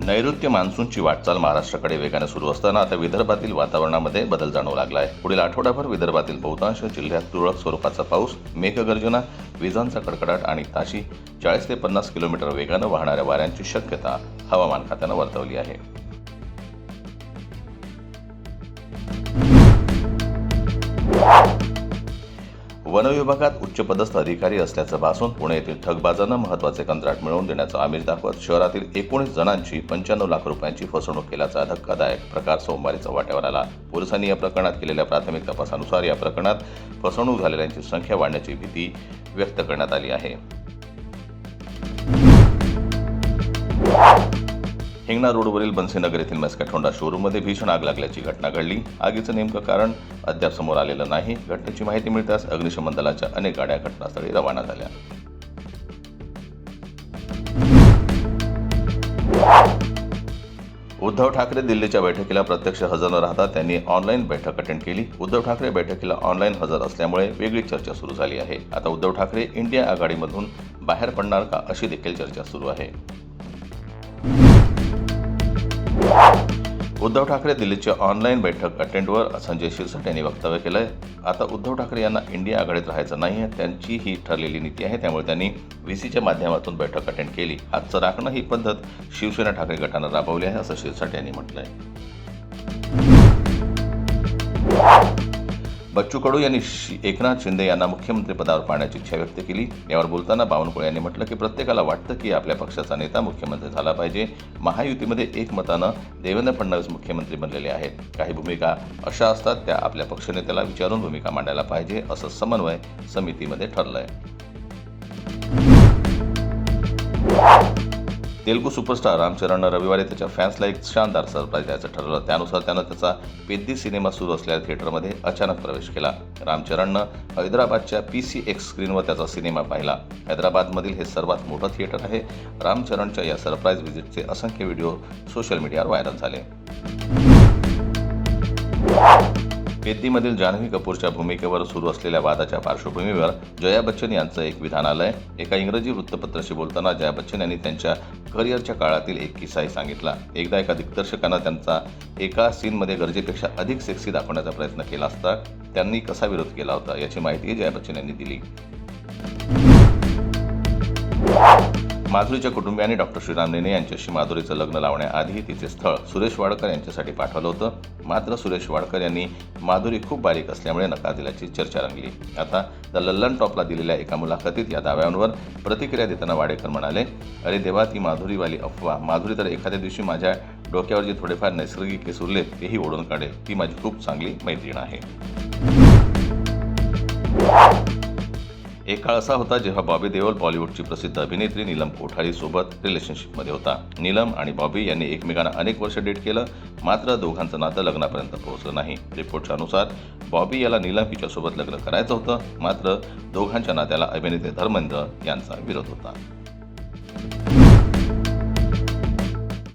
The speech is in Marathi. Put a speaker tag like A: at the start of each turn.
A: नैऋत्य मान्सूनची वाटचाल महाराष्ट्राकडे वेगाने सुरू असताना आता विदर्भातील वातावरणामध्ये बदल जाणवू लागला आहे। पुढील आठवडाभर विदर्भातील बहुतांश जिल्ह्यात तुरळक स्वरूपाचा पाऊस, मेघगर्जना, विजांचा कडकडाट आणि ताशी 40 ते 50 किलोमीटर वेगानं वाहणाऱ्या वाऱ्यांची शक्यता हवामान खात्यानं वर्तवली आहे। वन विभागात उच्चपदस्थ अधिकारी असल्याचं भासून पुणे येथील ठगबाजानं महत्त्वाचे कंत्राट मिळवून देण्याचा आमिष दाखवत शहरातील 19 जणांची 95 लाख रुपयांची फसवणूक केल्याचा धक्कादायक प्रकार सोमवारी चव्हाट्यावर आला। पोलिसांनी या प्रकरणात केलेल्या प्राथमिक तपासानुसार या प्रकरणात फसवणूक झालेल्यांची संख्या वाढण्याची भीती व्यक्त करण्यात आली आहे। हिंगणा रोडवरील बन्सीनगर येथील मस्कट होंडा शोरूममध्ये भीषण आग लागल्याची घटना घडली। आगीचं नेमकं कारण अद्याप समोर आलेलं नाही। घटनेची माहिती मिळताच अग्निशमन दलाच्या अनेक गाड्या घटनास्थळी रवाना झाल्या। उद्धव ठाकरे दिल्लीच्या बैठकीला प्रत्यक्ष हजर न राहता त्यांनी ऑनलाईन बैठक अटेंड केली। उद्धव ठाकरे बैठकीला ऑनलाईन हजर असल्यामुळे वेगळी चर्चा सुरू झाली आहे। आता उद्धव ठाकरे इंडिया आघाडीमधून बाहेर पडणार का अशी देखील चर्चा सुरू आहे। उद्धव ठाकरे दिल्लीच्या ऑनलाईन बैठक अटेंडवर संजय शिरसाट यांनी वक्तव्य केलंय। आता उद्धव ठाकरे यांना इंडिया आघाडीत राहायचं नाही आहे, त्यांची ही ठरलेली नीती आहे। त्यामुळे त्यांनी व्हीसीच्या माध्यमातून बैठक अटेंड केली। हातचं राखणं ही पद्धत शिवसेना ठाकरे गटानं राबवली आहे असं शिरसाट यांनी म्हटलंय। बच्चू कडू यांनी एकनाथ शिंदे यांना मुख्यमंत्रीपदावर पाहण्याची इच्छा व्यक्त केली। यावर बोलताना बावनकुळे यांनी म्हटलं की प्रत्येकाला वाटतं की आपल्या पक्षाचा नेता मुख्यमंत्री झाला पाहिजे। महायुतीमध्ये एकमतानं देवेंद्र फडणवीस मुख्यमंत्री बनलेले आहेत। काही भूमिका अशा असतात त्या आपल्या पक्षनेत्याला विचारून भूमिका मांडायला पाहिजे असं समन्वय समितीमध्ये ठरलंय। तेलुगू सुपरस्टार राम चरणनं रविवारी त्याच्या फॅन्सला एक शानदार सरप्राईज द्यायचं ठरवलं। त्यानुसार त्यानं त्याचा पेद्दी सिनेमा सुरू असलेल्या थिएटरमध्ये अचानक प्रवेश केला। राम चरणनं हैदराबादच्या PCX स्क्रीनवर त्याचा सिनेमा पाहिला। हैदराबादमधील हे सर्वात मोठं थिएटर आहे। राम चरणच्या या सरप्राईज व्हिजिटचे असंख्य व्हिडिओ सोशल मीडियावर व्हायरल झाले। पेद्दीमधील जान्हवी कपूरच्या भूमिकेवर सुरू असलेल्या वादाच्या पार्श्वभूमीवर जया बच्चन यांचं एक विधान आलंय। एका इंग्रजी वृत्तपत्राशी बोलताना जया बच्चन यांनी त्यांच्या करिअरच्या काळातील एक किस्साही सांगितला। एकदा एका दिग्दर्शकानं त्यांचा एका सीनमध्ये गरजेपेक्षा अधिक सेक्सी दाखवण्याचा प्रयत्न केला असता त्यांनी कसा विरोध केला होता याची माहिती जया बच्चन यांनी दिली। माधुरीच्या कुटुंबियांनी डॉक्टर श्रीराम नेने यांच्याशी माधुरीचं लग्न लावण्याआधी तिचे स्थळ सुरेश वाडकर यांच्यासाठी पाठवलं होतं। मात्र सुरेश वाडकर यांनी माधुरी खूप बारीक असल्यामुळे नकार दिल्याची चर्चा रंगली। आता द लंडन टॉपला दिलेल्या एका मुलाखतीत या दाव्यांवर प्रतिक्रिया देताना वाडेकर म्हणाले, अरे देवा, ती माधुरीवाली अफवा। माधुरी तर एखाद्या दिवशी माझ्या डोक्यावर जे थोडेफार नैसर्गिक केस उरलेत तेही ओढून काढेल। ती माझी खूप चांगली मैत्रीण आहे। एक काळ असा होता जेव्हा बॉबी देओल बॉलिवूडची प्रसिद्ध अभिनेत्री नीलम कोठारी सोबत रिलेशनशिपमध्ये होता। नीलम आणि बॉबी यांनी एकमेकांना अनेक वर्ष डेट केलं, मात्र दोघांचं नातं लग्नापर्यंत पोहोचलं नाही। रिपोर्टच्या अनुसार बॉबी याला नीलम हिच्यासोबत लग्न करायचं होतं, मात्र दोघांच्या नात्याला अभिनेते धर्मेंद्र यांचा विरोध होता।